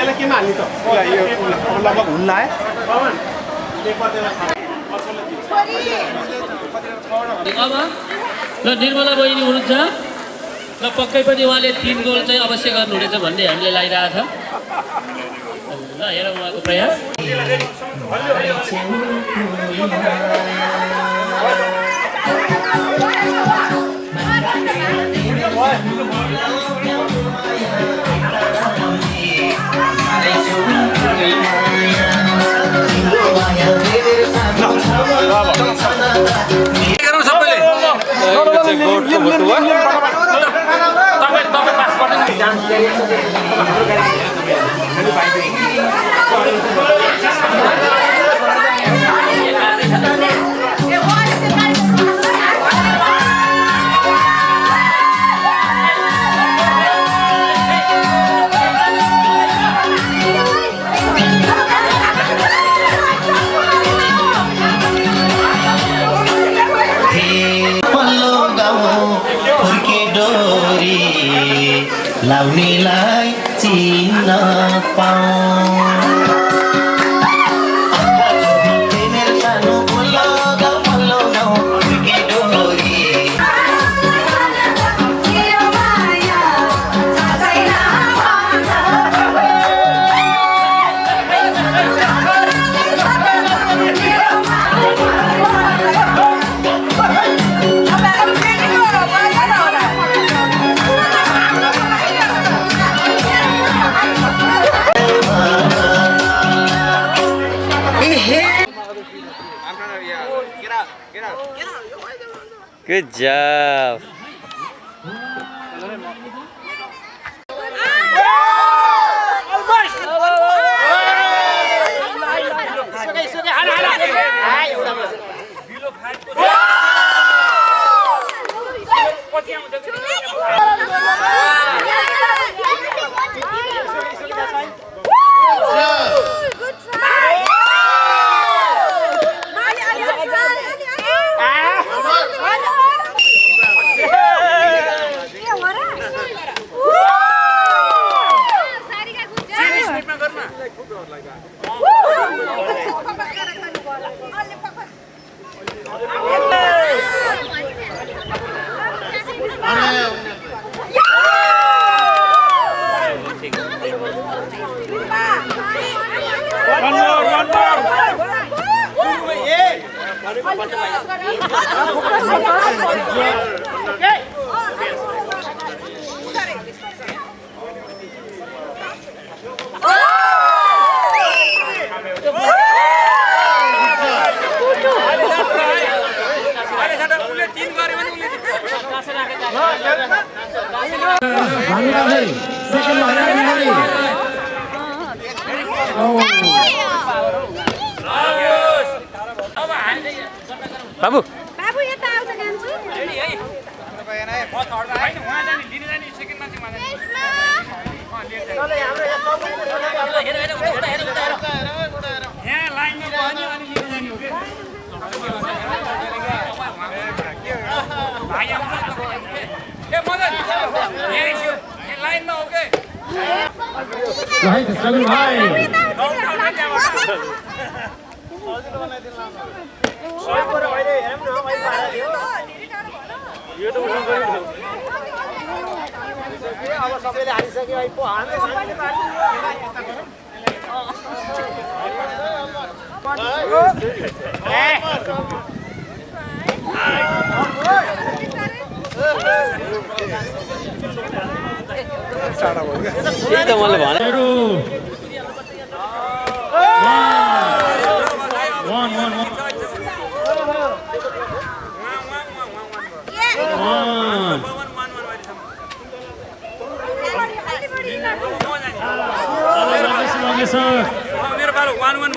यसलाई केमा हाल्ने त यो लगभग हुल्ला है अब ल निर्मला बहिनी हुनुहुन्छ ल पक्कै पनि उहाँले 3 गोल चाहिँ अवश्य गर्नुहुनेछ भन्ने हामीले लागिरहेको छ ल हेरौँ उहाँको प्रयास लाउनेलाई चिन्न पाऊँ Good job. Babu. Babu ya tahu dengan tu. अब सबैले हालिसक्यो है पो हाल्दै त्यही त मैले भने मेरो पालो 1-1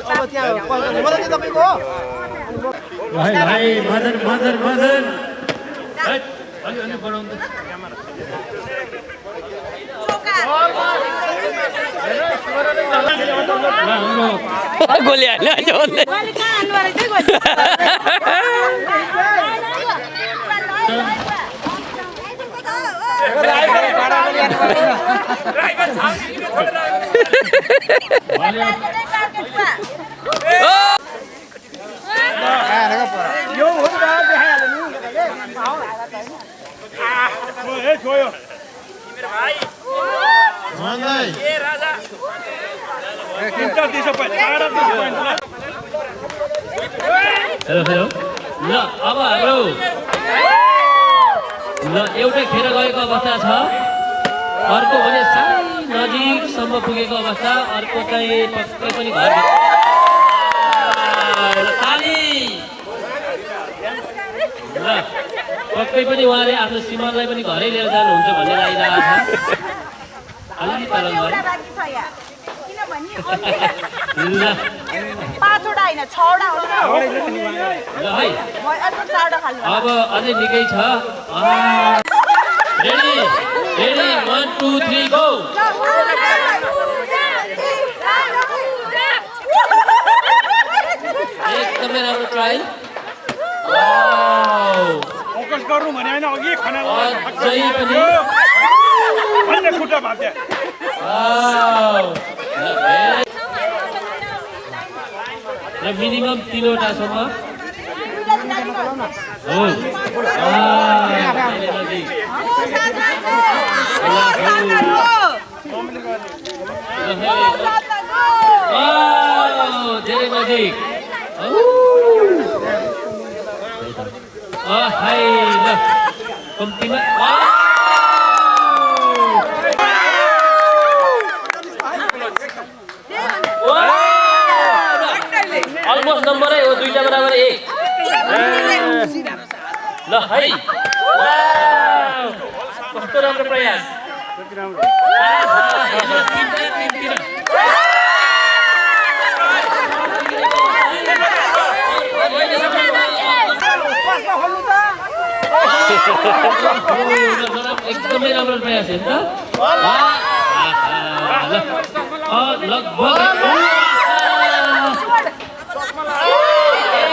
अब त्यहाँ मलाई चाहिँ तपाईँको भाइ मदन अलि बढाउनु त गोली हाल्यो मैले कहाँ हान्नुबारे चाहिँ यो हो त देखाइहाल्यो नि ए छोयो हेलो हेलो ल अब हाम्रो ल एउटै खेर गएको अवस्था छ अर्को भने साह्रै नजिकसम्म पुगेको अवस्था अर्को चाहिँ पक्कै पनि घर ताली ल पक्कै पनि उहाँले आफ्नो श्रीमानलाई पनि घरै लिएर जानुहुन्छ भन्ने लागिरहेको छ अलिकति तल गएर ल पाँचवटा होइन छवटा हो ल है अब अझै निकै छ रेडी रेडी 1 2 3 गो एकदमै राम्रो ट्राई फोकस गर्नु भने हैन अघि खाना अझै पनि भन्ने खुट्टा भाग्यो र मिनिमम 3वटासम्म हो धेरै नजिक हाई ल कम्तीमा अलमोस्ट नम्बरै हो दुईटा बराबर 1 ल है कस्तो राम्रो प्रयास एकदमै राम्रो प्रयास है त लगभग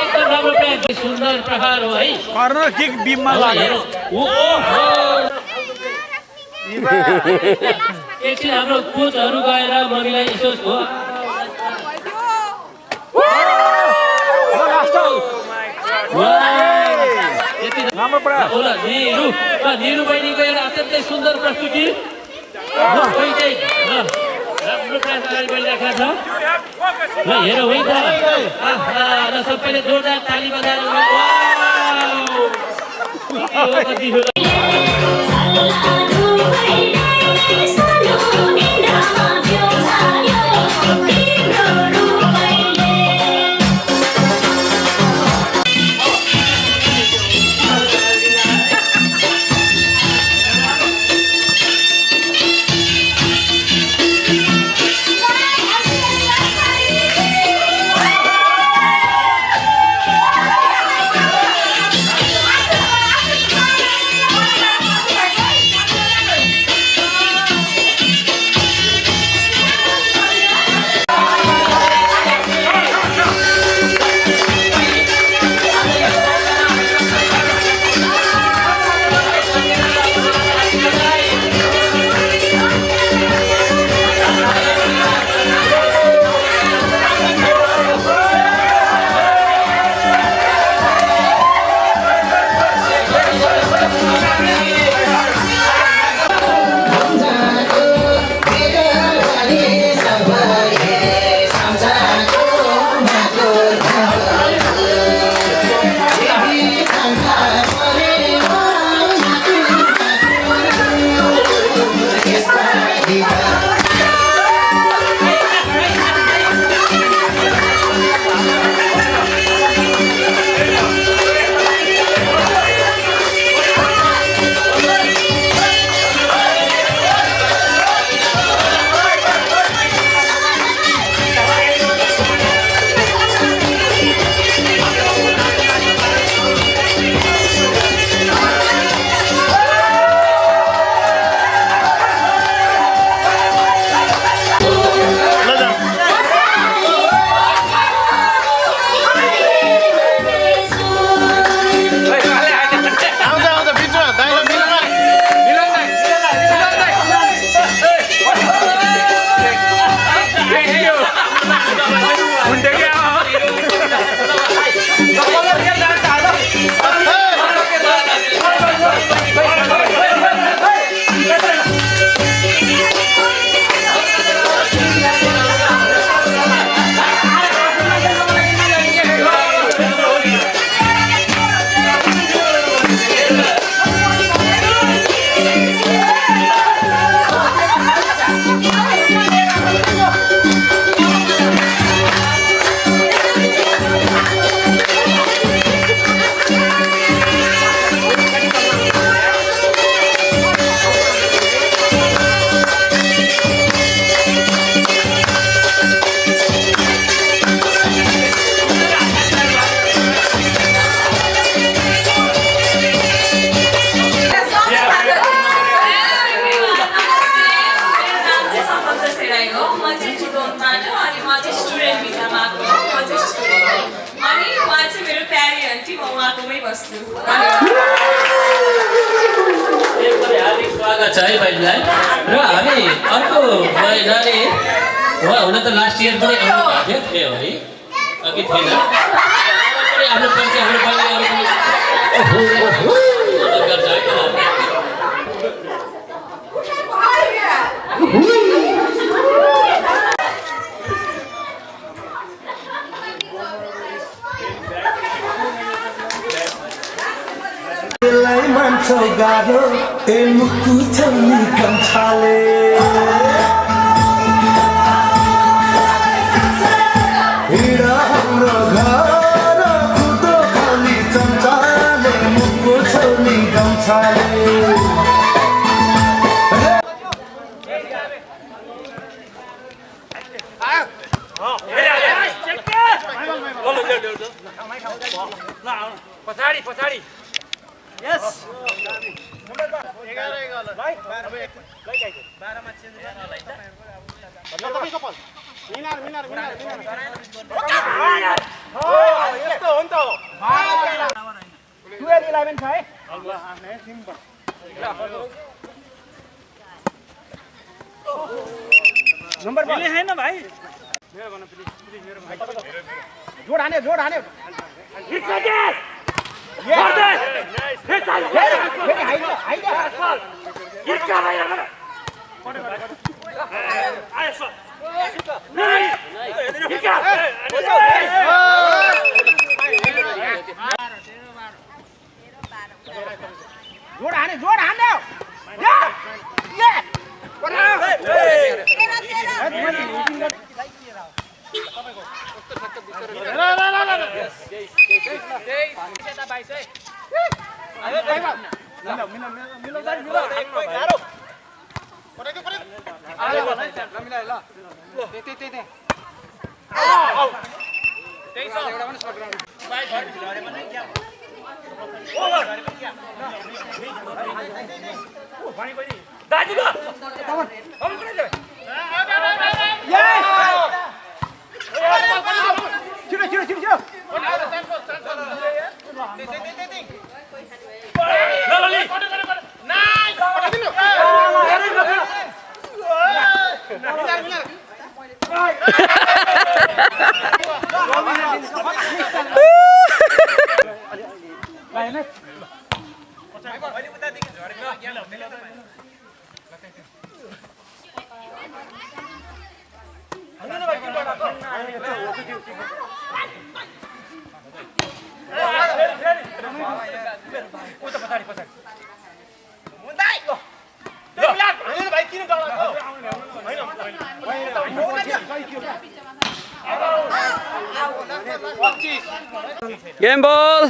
एकदम राम्रो प्रयास सुन्दर प्रहार हो है कर्नर किक बीममा लाग्यो एकछिन हाम्रो कोचहरू गएर मम्मीलाई यसो हो निरु बहिनीको एउटा अत्यन्तै सुन्दर प्रस्तुति राम्रो प्रयास अगाडि बढिरहेको छ ल हेरौँ है त र सबैले जोरदार ताली बजाएर छ है बहिनीलाई र हामी अर्को नानी उहाँ हुन त लास्ट इयर पनि आउनु भएको थियो है अघि थिएन आफ्नो परिचय हाम्रो बहिनीहरू पनि गर्छ है मान्छौ गाह्रो ए मुक्कु छल्नी कम्छाले हिँडा हाम्रो घर कुदो खाली चम्चाले मुक्कु छल्नी कम्छाले पछाडि पछाडि यस नम्बर 11 भाइ 12 मा चेन्ज गर्न लाइन ल तपाईँ कपाल मिनार हो यस्तो हो नि त 12 छ है अल्लाह आफ्नै सिम्पल नम्बर मिले हैन भाइ मेरो भन्न प्लिज मेरो भाइ जोड हान्यो गेम बल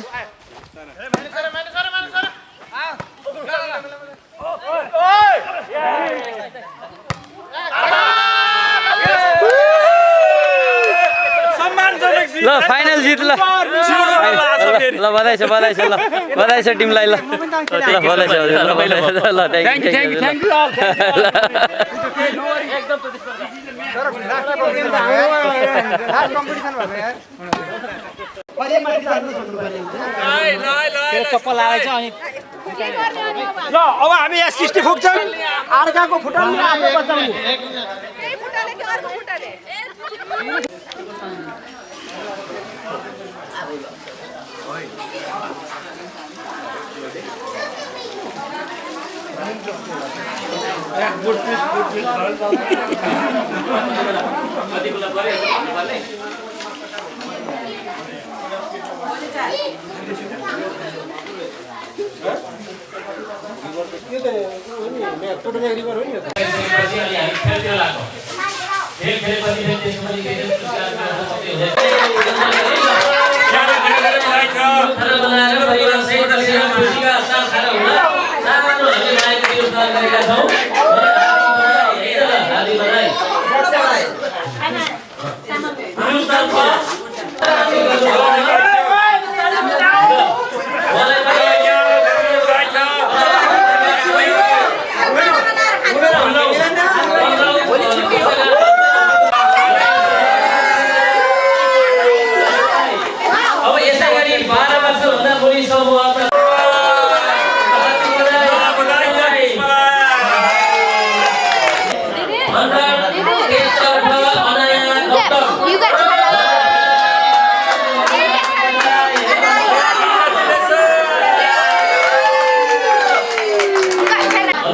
ल फाइनल जित ल बधाई छ टिमलाई ल बधाई छ हजुर ल थ्यांक यू चप्पल आएछ अनि ल अब हामी यहाँ 60 फुक्छौं अर्काको फुटाउने आफ्नो बचाउने त्यही फुटाले कि अर्को फुटाले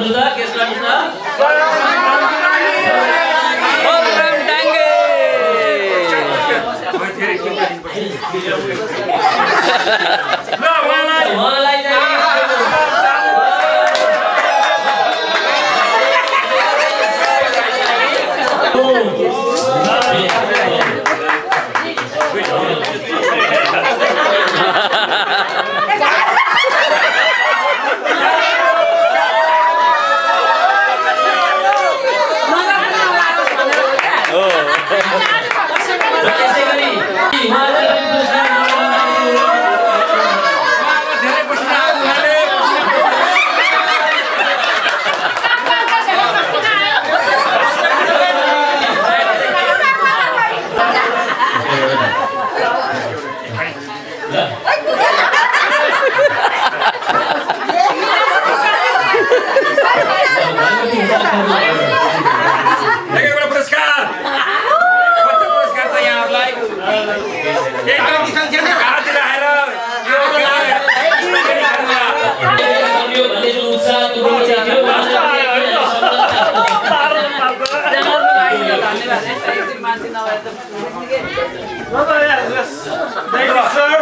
मुर्दा केसरा मुर्दा बलराम डाङ्गे उहाँलाई त्यसै गरी उहाँलाई Thank you, sir.